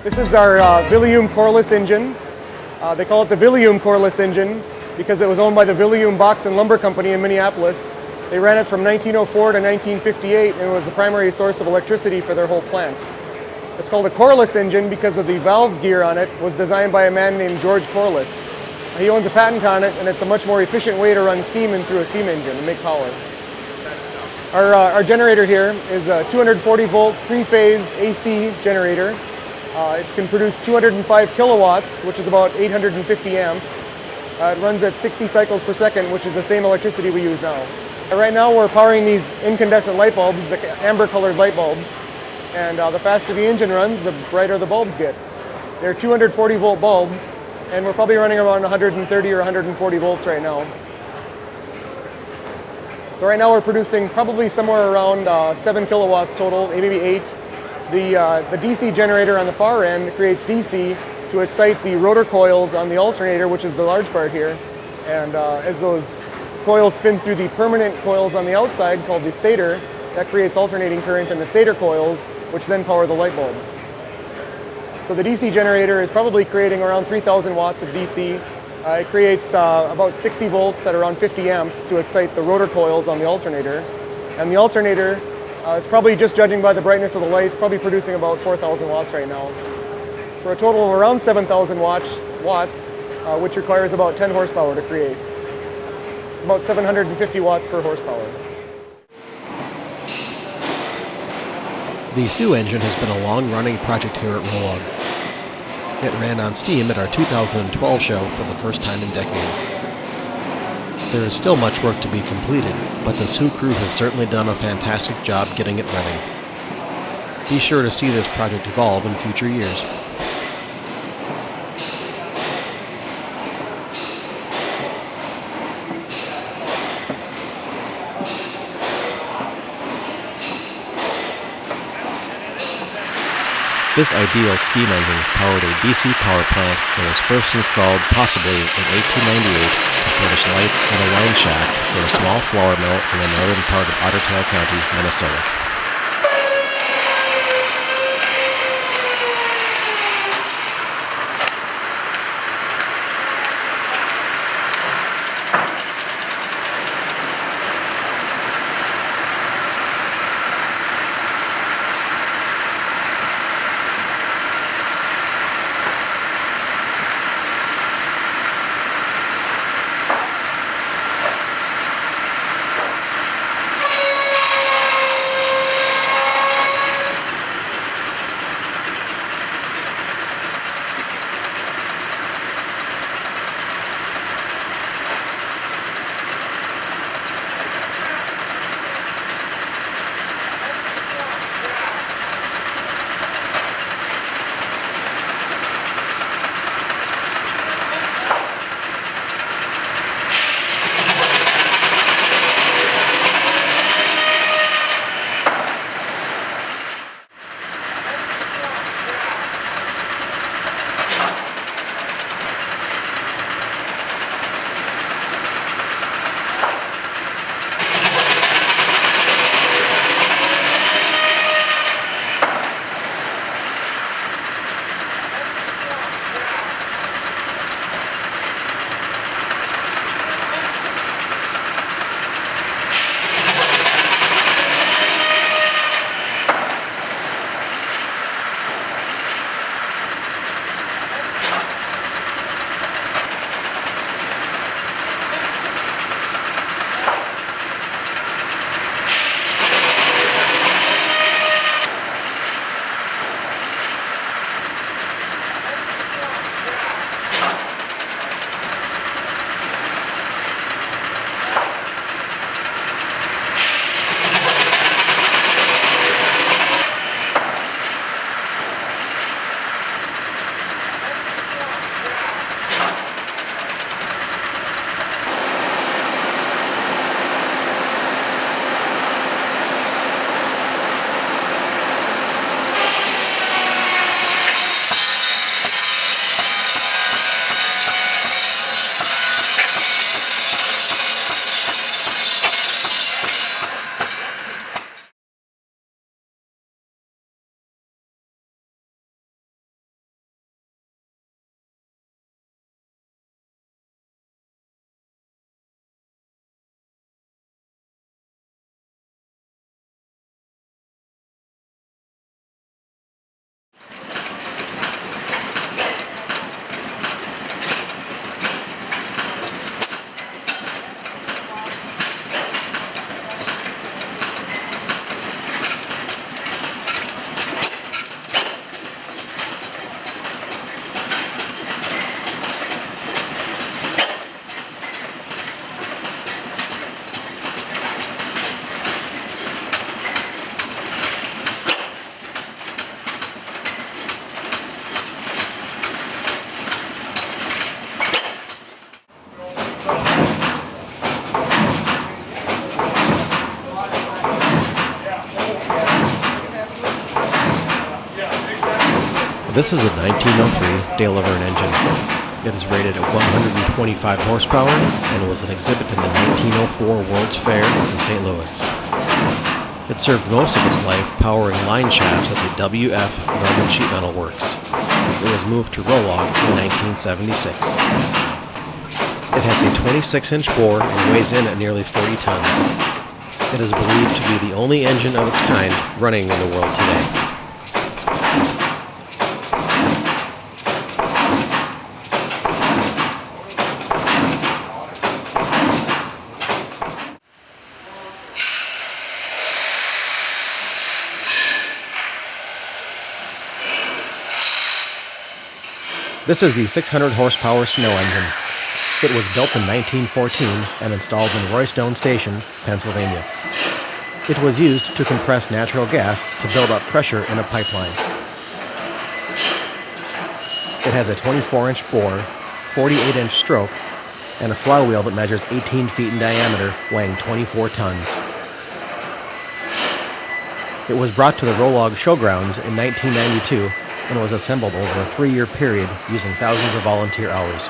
This is our Villium Corliss engine. They call it the Villium Corliss engine because it was owned by the Villium Box and Lumber Company in Minneapolis. They ran it from 1904 to 1958 and it was the primary source of electricity for their whole plant. It's called a Corliss engine because of the valve gear on it was designed by a man named George Corliss. He owns a patent on it, and it's a much more efficient way to run steam in through a steam engine and make power. Our generator here is a 240 volt three-phase AC generator. It can produce 205 kilowatts, which is about 850 amps. It runs at 60 cycles per second, which is the same electricity we use now. Right now we're powering these incandescent light bulbs, the amber-colored light bulbs. And the faster the engine runs, the brighter the bulbs get. They're 240 volt bulbs, and we're probably running around 130 or 140 volts right now. So right now we're producing probably somewhere around 7 kilowatts total, maybe 8. The DC generator on the far end creates DC to excite the rotor coils on the alternator, which is the large part here. And as those coils spin through the permanent coils on the outside, called the stator, that creates alternating current in the stator coils, which then power the light bulbs. So the DC generator is probably creating around 3,000 watts of DC. It creates about 60 volts at around 50 amps to excite the rotor coils on the alternator. And the alternator is probably, just judging by the brightness of the lights, probably producing about 4,000 watts right now. For a total of around 7,000 watts, which requires about 10 horsepower to create. It's about 750 watts per horsepower. The Soo Engine has been a long-running project here at Rollag. It ran on steam at our 2012 show for the first time in decades. There is still much work to be completed, but the Soo crew has certainly done a fantastic job getting it running. Be sure to see this project evolve in future years. This ideal steam engine powered a DC power plant that was first installed possibly in 1898 to furnish lights and a line shaft for a small flour mill in the northern part of Otter Tail County, Minnesota. This is a 1903 Vergne engine. It is rated at 125 horsepower and was an exhibit in the 1904 World's Fair in St. Louis. It served most of its life powering line shafts at the W.F. Norman Sheet Metal Works. It was moved to Rollag in 1976. It has a 26-inch bore and weighs in at nearly 40 tons. It is believed to be the only engine of its kind running in the world today. This is the 600 horsepower Snow Engine. It was built in 1914 and installed in Roystone Station, Pennsylvania. It was used to compress natural gas to build up pressure in a pipeline. It has a 24-inch bore, 48-inch stroke, and a flywheel that measures 18 feet in diameter, weighing 24 tons. It was brought to the Rollag Showgrounds in 1992 and was assembled over a 3-year period using thousands of volunteer hours.